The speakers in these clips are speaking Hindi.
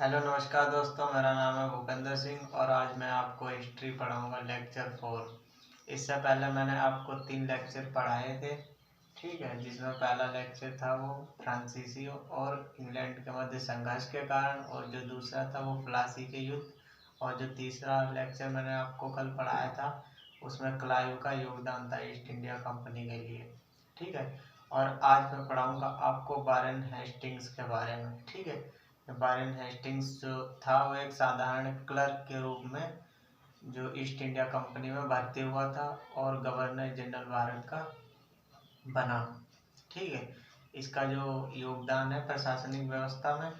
हेलो नमस्कार दोस्तों, मेरा नाम है भूपेंद्र सिंह और आज मैं आपको हिस्ट्री पढ़ाऊंगा लेक्चर 4। इससे पहले मैंने आपको 3 लेक्चर पढ़ाए थे, ठीक है, जिसमें पहला लेक्चर था वो फ्रांसीसी और इंग्लैंड के मध्य संघर्ष के कारण, और जो दूसरा था वो प्लासी के युद्ध, और जो तीसरा लेक्चर मैंने आपको कल पढ़ाया था उसमें क्लाइव का योगदान था ईस्ट इंडिया कंपनी के लिए, ठीक है। और आज मैं पढ़ाऊंगा आपको वारेन हेस्टिंग्स के बारे में, ठीक है। वारेन हेस्टिंग्स जो था वो एक साधारण क्लर्क के रूप में जो ईस्ट इंडिया कंपनी में भर्ती हुआ था और गवर्नर जनरल भारत का बना, ठीक है। इसका जो योगदान है प्रशासनिक व्यवस्था में,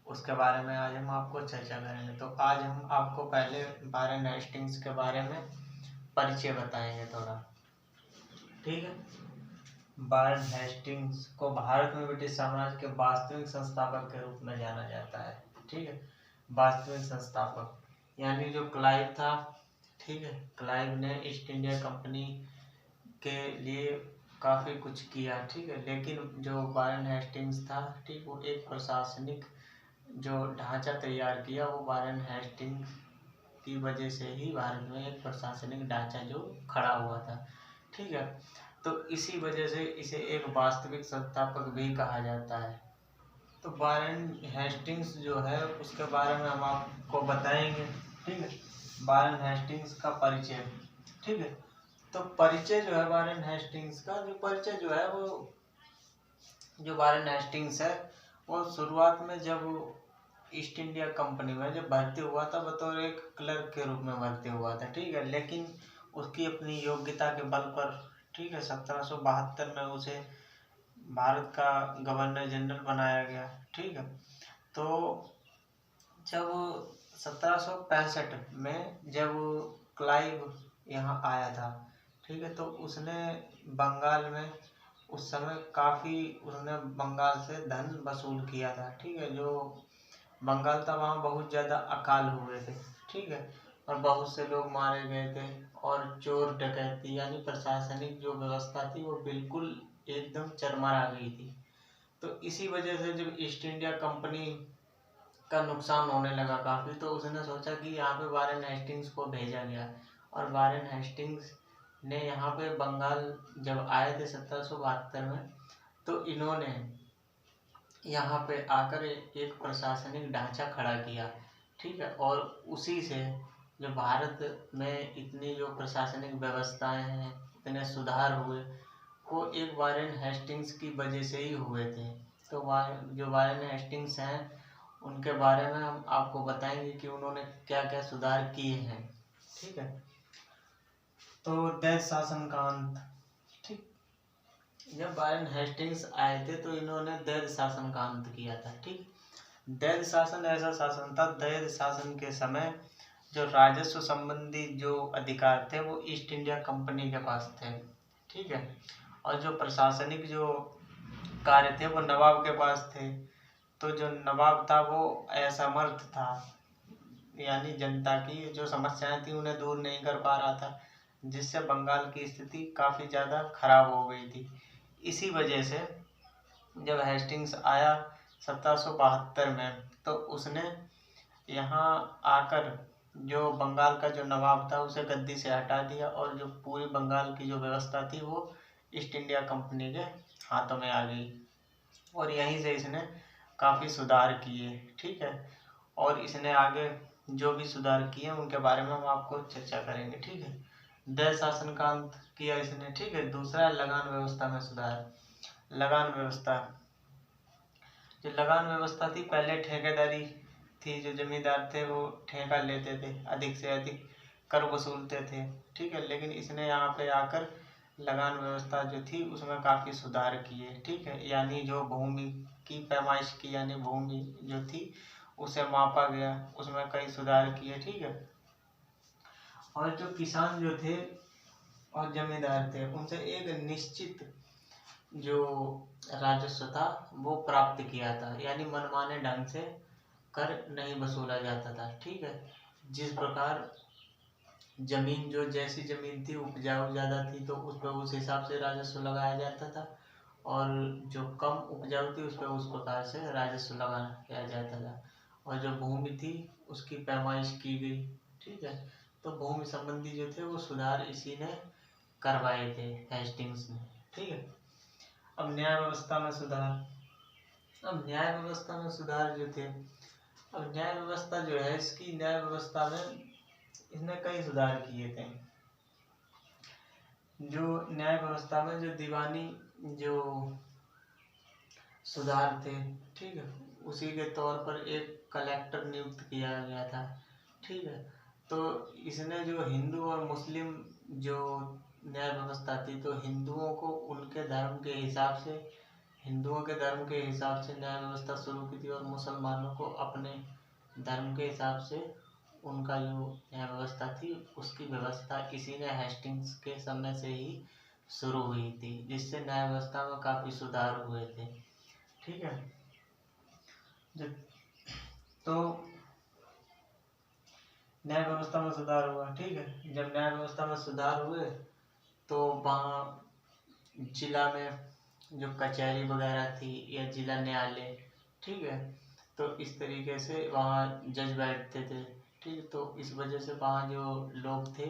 उसके बारे में आज हम आपको चर्चा करेंगे। तो आज हम आपको पहले वारेन हेस्टिंग्स के बारे में परिचय बताएंगे थोड़ा, ठीक है। वारेन हेस्टिंग्स को भारत में ब्रिटिश साम्राज्य के वास्तविक संस्थापक के रूप में जाना जाता है, ठीक है। वास्तविक संस्थापक यानी जो क्लाइव था, ठीक है, क्लाइव ने ईस्ट इंडिया कंपनी के लिए काफ़ी कुछ किया, ठीक है। लेकिन जो वारेन हेस्टिंग्स था, ठीक, वो एक प्रशासनिक जो ढांचा तैयार किया वो वारेन हेस्टिंग्स की वजह से ही भारत में एक प्रशासनिक ढांचा जो खड़ा हुआ था, ठीक है। तो इसी वजह से इसे एक वास्तविक संस्थापक भी कहा जाता है। तो वारेन हेस्टिंग्स जो है उसके बारे में हम आपको बताएंगे, ठीक है। वारेन हेस्टिंग्स का परिचय, ठीक है। तो परिचय जो है वारेन हेस्टिंग्स का, जो परिचय जो है वो जो वारेन हेस्टिंग्स है वो शुरुआत में जब ईस्ट इंडिया कंपनी में जब भर्ती हुआ था बतौर एक क्लर्क के रूप में भर्ती हुआ था, ठीक है। लेकिन उसकी अपनी योग्यता के बल पर, ठीक है, 1772 में उसे भारत का गवर्नर जनरल बनाया गया, ठीक है। तो जब 1765 में जब क्लाइव यहाँ आया था, ठीक है, तो उसने बंगाल में उस समय काफ़ी उसने बंगाल से धन वसूल किया था, ठीक है। जो बंगाल था वहाँ बहुत ज़्यादा अकाल हुए थे, ठीक है, और बहुत से लोग मारे गए थे और चोर डकैती यानी प्रशासनिक जो व्यवस्था थी वो बिल्कुल एकदम चरमरा गई थी। तो इसी वजह से जब ईस्ट इंडिया कंपनी का नुकसान होने लगा काफ़ी, तो उसने सोचा कि यहाँ पे वारेन हेस्टिंग्स को भेजा गया, और वारेन हेस्टिंग्स ने यहाँ पे बंगाल जब आए थे 1772 में, तो इन्होंने यहाँ पे आकर एक प्रशासनिक ढांचा खड़ा किया, ठीक है। और उसी से जो भारत में इतनी जो प्रशासनिक व्यवस्थाएं हैं, इतने सुधार हुए, वो एक वारेन हेस्टिंग्स की वजह से ही हुए थे। तो जो वारेन हेस्टिंग्स हैं उनके बारे में हम आपको बताएंगे कि उन्होंने क्या क्या सुधार किए हैं, ठीक है। तो दैत शासन का अंत, ठीक, जब वारेन हेस्टिंग्स आए थे तो इन्होंने दैत शासन का अंत किया था, ठीक। दैत शासन ऐसा शासन था, दैत शासन के समय जो राजस्व संबंधी जो अधिकार थे वो ईस्ट इंडिया कंपनी के पास थे, ठीक है। और जो प्रशासनिक जो कार्य थे वो नवाब के पास थे। तो जो नवाब था वो असमर्थ था, यानी जनता की जो समस्याएं थी उन्हें दूर नहीं कर पा रहा था, जिससे बंगाल की स्थिति काफ़ी ज़्यादा खराब हो गई थी। इसी वजह से जब हेस्टिंग्स आया 1772 में, तो उसने यहाँ आकर जो बंगाल का जो नवाब था उसे गद्दी से हटा दिया, और जो पूरी बंगाल की जो व्यवस्था थी वो ईस्ट इंडिया कंपनी के हाथों में आ गई, और यहीं से इसने काफ़ी सुधार किए, ठीक है। और इसने आगे जो भी सुधार किए उनके बारे में हम आपको चर्चा करेंगे, ठीक है। दैत शासन का अंत किया इसने, ठीक है। दूसरा लगान व्यवस्था में सुधार। लगान व्यवस्था, जो लगान व्यवस्था थी, पहले ठेकेदारी थी, जो जमींदार थे वो ठेका लेते थे, अधिक से अधिक कर वसूलते थे, ठीक है। लेकिन इसने यहाँ पे आकर लगान व्यवस्था जो थी उसमें काफ़ी सुधार किए, ठीक है। यानी जो भूमि की पैमाइश की, यानी भूमि जो थी उसे मापा गया, उसमें कई सुधार किए, ठीक है। और जो किसान जो थे और जमींदार थे उनसे एक निश्चित जो राजस्व था वो प्राप्त किया था, यानी मनमाने ढंग से कर नहीं वसूला जाता था, ठीक है। जिस प्रकार जमीन जो जैसी जमीन थी उपजाऊ ज़्यादा थी तो उस पर उस हिसाब से राजस्व लगाया जाता था, और जो कम उपजाऊ थी उस पर उस प्रकार से राजस्व लगाया जाता था। और जो भूमि थी उसकी पैमाइश की गई। ठीक है, तो भूमि संबंधी जो थे वो सुधार इसी ने करवाए थे, हेस्टिंग्स ने। ठीक है, अब न्याय व्यवस्था में सुधार। अब न्याय व्यवस्था में सुधार जो थे, अब न्याय व्यवस्था जो है, इसकी न्याय व्यवस्था में इसने कई सुधार किए थे। जो न्याय व्यवस्था में जो दीवानी जो सुधार थे, ठीक है, उसी के तौर पर एक कलेक्टर नियुक्त किया गया था। ठीक है, तो इसने जो हिंदू और मुस्लिम जो न्याय व्यवस्था थी, तो हिंदुओं को उनके धर्म के हिसाब से, हिंदुओं के धर्म के हिसाब से न्याय व्यवस्था शुरू की थी, और मुसलमानों को अपने धर्म के हिसाब से उनका जो न्याय व्यवस्था थी उसकी व्यवस्था इसी ने हेस्टिंग्स के समय से ही शुरू हुई थी, जिससे न्याय व्यवस्था में काफ़ी सुधार हुए थे। ठीक है, तो न्याय व्यवस्था में सुधार हुआ। ठीक है, जब न्याय व्यवस्था में सुधार हुए तो वहाँ जिला में जो कचहरी वगैरह थी या जिला न्यायालय, ठीक है, तो इस तरीके से वहाँ जज बैठते थे। ठीक, तो इस वजह से वहाँ जो लोग थे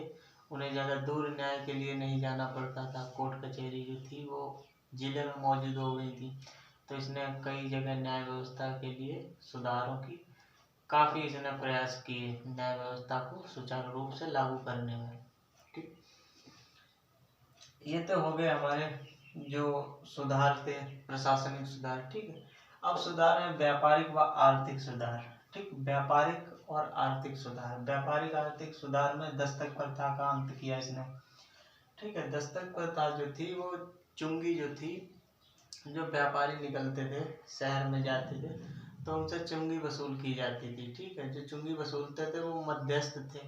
उन्हें ज़्यादा दूर न्याय के लिए नहीं जाना पड़ता था। कोर्ट कचहरी जो थी वो जिले में मौजूद हो गई थी। तो इसने कई जगह न्याय व्यवस्था के लिए सुधारों की काफ़ी इसने प्रयास किए, न्याय व्यवस्था को सुचारू रूप से लागू करने में। ठीक, ये तो हो गए हमारे जो सुधार थे, प्रशासनिक सुधार। ठीक है, अब सुधार है व्यापारिक व आर्थिक सुधार। ठीक, व्यापारिक और आर्थिक सुधार। व्यापारिक आर्थिक सुधार में दस्तक प्रथा का अंत किया इसने। ठीक है, दस्तक प्रथा जो थी वो चुंगी जो थी, जो व्यापारी निकलते थे शहर में जाते थे तो उनसे चुंगी वसूल की जाती थी। ठीक है, जो चुंगी वसूलते थे वो मध्यस्थ थे।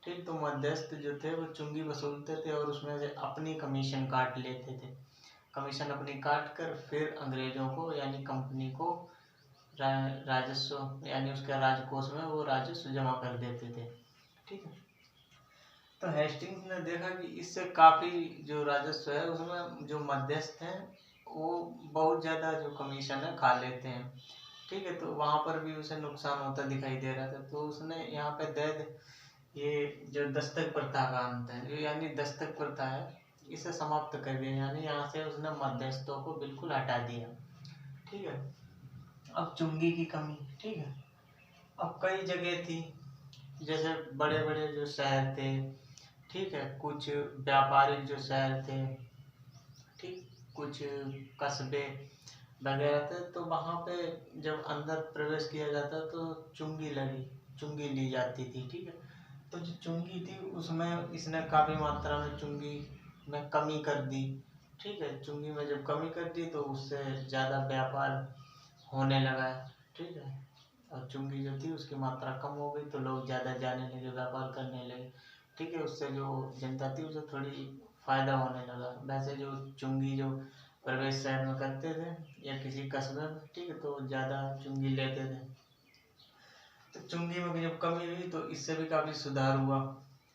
ठीक, तो मध्यस्थ जो थे वो चुंगी वसूलते थे और उसमें से अपनी कमीशन काट लेते थे। कमीशन अपनी काट कर फिर अंग्रेजों को यानी कंपनी को राजस्व यानी उसके राजकोष में वो राजस्व जमा कर देते थे। ठीक है, तो हेस्टिंग्स ने देखा कि इससे काफ़ी जो राजस्व है उसमें जो मध्यस्थ हैं वो बहुत ज़्यादा जो कमीशन है खा लेते हैं। ठीक है, तो वहाँ पर भी उसे नुकसान होता दिखाई दे रहा था, तो उसने यहाँ पे दैद ये जो दस्तक प्रथा का अंत है, जो यानी दस्तक प्रथा है, इसे समाप्त कर दिया, यानी यहाँ से उसने मध्यस्थों को बिल्कुल हटा दिया। ठीक है, अब चुंगी की कमी। ठीक है, अब कई जगह थी, जैसे बड़े बड़े जो शहर थे, ठीक है, कुछ व्यापारिक जो शहर थे, ठीक, कुछ कस्बे वगैरह थे, तो वहाँ पे जब अंदर प्रवेश किया जाता तो चुंगी ली जाती थी। ठीक है, तो जो चुंगी थी उसमें इसने काफ़ी मात्रा में चुंगी में कमी कर दी। ठीक है, चुंगी में जब कमी कर दी तो उससे ज़्यादा व्यापार होने लगा। ठीक है, और चुंगी जो थी उसकी मात्रा कम हो गई तो लोग ज़्यादा जाने लगे, व्यापार करने लगे। ठीक है, उससे जो जनता थी उसे थोड़ी फ़ायदा होने लगा। वैसे जो चुंगी जो प्रवेश शहर में करते थे या किसी कस्बे में, ठीक है, तो ज़्यादा चुंगी लेते थे, तो चुंगी में जब कमी हुई तो इससे भी काफ़ी सुधार हुआ।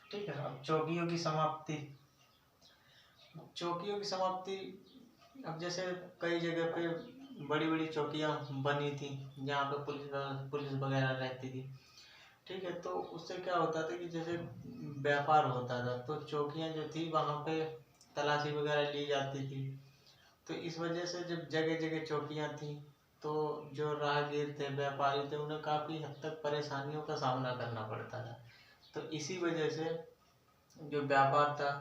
ठीक है, अब चौकियों की समाप्ति। चौकियों की समाप्ति, अब जैसे कई जगह पे बड़ी बड़ी चौकियाँ बनी थी जहाँ पे पुलिस वगैरह रहती थी। ठीक है, तो उससे क्या होता था कि जैसे व्यापार होता था तो चौकियाँ जो थी वहाँ पे तलाशी वगैरह ली जाती थी। तो इस वजह से जब जगह जगह चौकियाँ थी तो जो राहगीर थे, व्यापारी थे, उन्हें काफ़ी हद तक परेशानियों का सामना करना पड़ता था। तो इसी वजह से जो व्यापार था,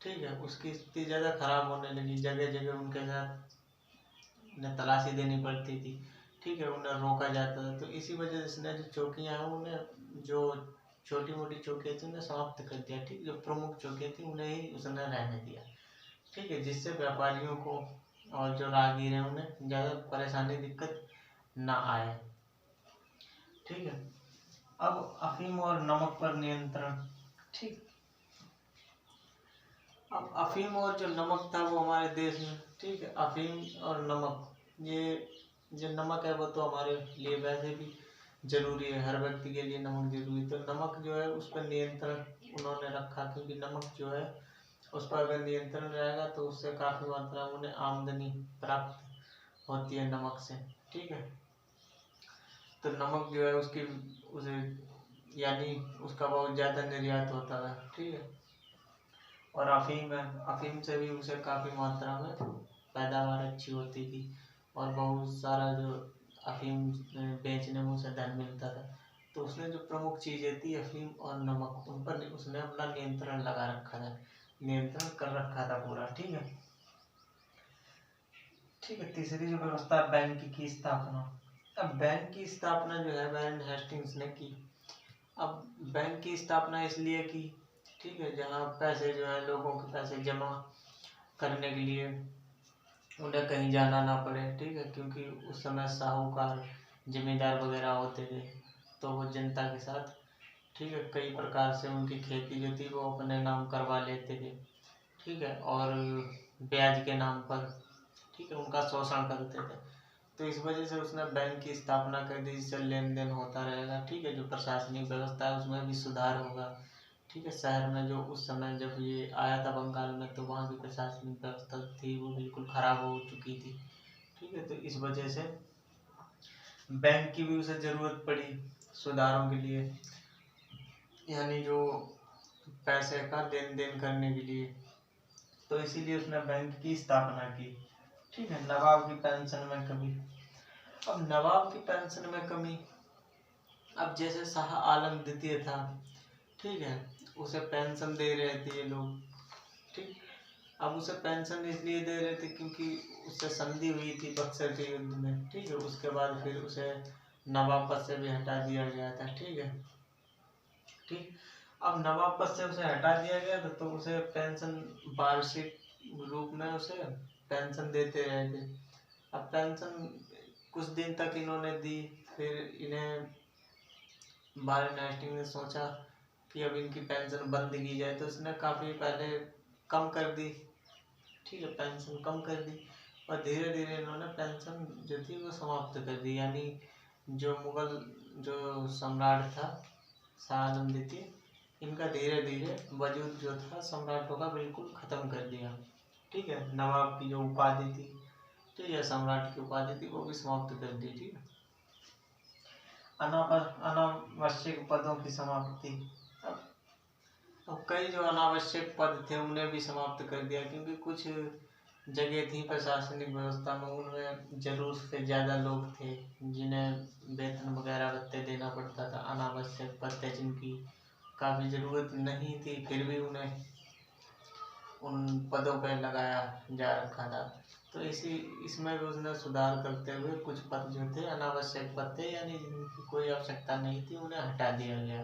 ठीक है, उसकी स्थिति ज़्यादा खराब होने लगी। जगह जगह उनके साथ उन्हें तलाशी देनी पड़ती थी। ठीक है, उन्हें रोका जाता था। तो इसी वजह से जो चौकियाँ हैं उन्हें जो छोटी मोटी चौकियाँ थी उन्हें समाप्त कर दिया। ठीक, जो प्रमुख चौकियाँ थी उन्हें ही उसने रहने दिया। ठीक है, जिससे व्यापारियों को और जो राहगीर हैं उन्हें ज़्यादा परेशानी दिक्कत ना आए। ठीक है, अब अफीम और नमक पर नियंत्रण। ठीक, अब अफीम और जो नमक था वो हमारे देश में, ठीक है, अफीम और नमक, ये जो नमक है वो तो हमारे लिए वैसे भी जरूरी है, हर व्यक्ति के लिए नमक जरूरी है। तो नमक जो है उस पर नियंत्रण उन्होंने रखा, क्योंकि नमक जो है उस पर अगर नियंत्रण रहेगा तो उससे काफ़ी मात्रा में उन्हें आमदनी प्राप्त होती है नमक से। ठीक है, तो नमक जो है उसकी उसे यानी उसका बहुत ज़्यादा निर्यात होता था, ठीक है। और अफीम है, अफीम से भी उसे काफ़ी मात्रा में पैदावार अच्छी होती थी और बहुत सारा जो अफीम बेचने में उसे धन मिलता था। तो उसने जो प्रमुख चीज़ें थी अफीम और नमक, उन पर उसने अपना नियंत्रण लगा रखा था, नियंत्रण कर रखा था पूरा, ठीक है। ठीक है, तीसरी जो व्यवस्था बैंक की स्थापना। अब बैंक की स्थापना जो है वॉरेन हेस्टिंग्स ने की। अब बैंक की स्थापना इसलिए की, ठीक है, जहाँ पैसे जो है लोगों के पैसे जमा करने के लिए उन्हें कहीं जाना ना पड़े, ठीक है, क्योंकि उस समय साहूकार जमींदार वगैरह होते थे तो वो जनता के साथ, ठीक है, कई प्रकार से उनकी खेती जो थी वो अपने नाम करवा लेते थे, ठीक है, और ब्याज के नाम पर, ठीक है, उनका शोषण करते थे। तो इस वजह से उसने बैंक की स्थापना कर दी, जिससे लेन देन होता रहेगा, ठीक है। जो प्रशासनिक व्यवस्था है उसमें भी सुधार होगा, ठीक है। शहर में जो उस समय जब ये आया था बंगाल में तो वहाँ की प्रशासनिक व्यवस्था थी वो बिल्कुल ख़राब हो चुकी थी, ठीक है। तो इस वजह से बैंक की भी उसे ज़रूरत पड़ी सुधारों के लिए, यानी जो पैसे का लेन देन करने के लिए। तो इसीलिए उसने बैंक की स्थापना की, ठीक है। नवाब की पेंशन में कमी। अब नवाब की पेंशन में कमी, अब जैसे शाह आलम द्वितीय था, ठीक है, उसे पेंशन दे रहे थे ये लोग, ठीक। अब उसे पेंशन इसलिए दे रहे थे क्योंकि उससे संधि हुई थी बक्सर के युद्ध में, ठीक है। उसके बाद फिर उसे नवाब पद से भी हटा दिया गया था, ठीक है, ठीक। अब नवाब पद से उसे हटा दिया गया था तो उसे पेंशन वार्षिक रूप में उसे पेंशन देते रहे थे। अब पेंशन कुछ दिन तक इन्होंने दी, फिर इन्हें वॉरेन हेस्टिंग्स ने सोचा कि अब इनकी पेंशन बंद की जाए, तो उसने काफ़ी पहले कम कर दी, ठीक है, पेंशन कम कर दी और धीरे धीरे इन्होंने पेंशन जो थी वो समाप्त कर दी। यानी जो मुगल जो सम्राट था शाह आलम द्वितीय, इनका धीरे धीरे वजूद जो था सम्राटों का बिल्कुल ख़त्म कर दिया, ठीक है। नवाब की जो उपाधि थी, ठीक है, सम्राट की उपाधि थी वो भी समाप्त कर दी, ठीक है। अनावश्यक पदों की समाप्ति। अब कई जो अनावश्यक पद थे उन्हें भी समाप्त कर दिया, क्योंकि कुछ जगह थी प्रशासनिक व्यवस्था में उनमें जरूरत से ज़्यादा लोग थे जिन्हें वेतन वगैरह भत्ते देना पड़ता था। अनावश्यक पद थे जिनकी काफ़ी ज़रूरत नहीं थी, फिर भी उन्हें उन पदों पर लगाया जा रखा था। तो इसमें भी उसने सुधार करते हुए कुछ पद जो थे अनावश्यक पद थे, यानी जिनकी कोई आवश्यकता नहीं थी, उन्हें हटा दिया गया,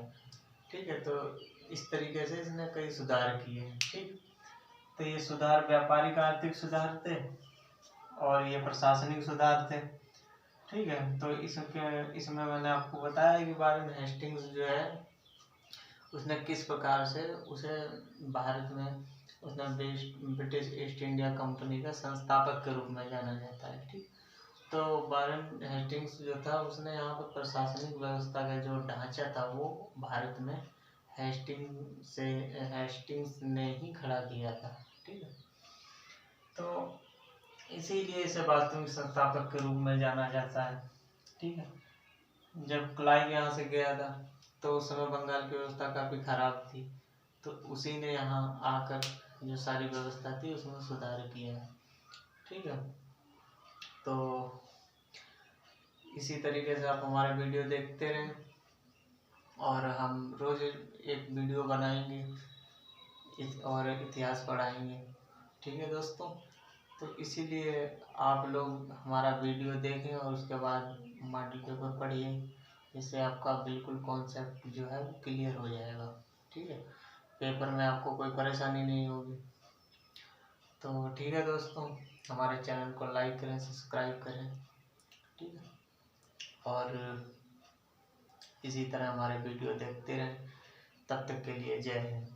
ठीक है। तो इस तरीके से इसने कई सुधार किए, ठीक। तो ये सुधार व्यापारिक आर्थिक सुधार थे और ये प्रशासनिक सुधार थे, ठीक है। तो इसमें मैंने आपको बताया कि वॉरेन हेस्टिंग्स जो है उसने किस प्रकार से उसे भारत में उसने ब्रिटिश ईस्ट इंडिया कंपनी का संस्थापक के रूप में जाना जाता है, ठीक। तो वॉरेन हेस्टिंग्स जो था उसने यहाँ पर प्रशासनिक व्यवस्था का जो ढांचा था वो भारत में हेस्टिंग्स ने ही खड़ा किया था, ठीक है। तो इसीलिए इसे वास्तविक संस्थापक के रूप में जाना जाता है, ठीक है। जब क्लाइव यहाँ से गया था तो उस समय बंगाल की व्यवस्था काफ़ी ख़राब थी, तो उसी ने यहाँ आकर जो सारी व्यवस्था थी उसमें सुधार किया है, ठीक है। तो इसी तरीके से आप हमारे वीडियो देखते रहें और हम रोज़ एक वीडियो बनाएंगे और इतिहास पढ़ाएंगे, ठीक है दोस्तों। तो इसीलिए आप लोग हमारा वीडियो देखें और उसके बाद मॉडल पेपर पढ़िए, जिससे आपका बिल्कुल कॉन्सेप्ट जो है वो क्लियर हो जाएगा, ठीक है। पेपर में आपको कोई परेशानी नहीं होगी। तो ठीक है दोस्तों, हमारे चैनल को लाइक करें, सब्सक्राइब करें, ठीक है, और इसी तरह हमारे वीडियो देखते रहें। तब तक के लिए जय हिंद।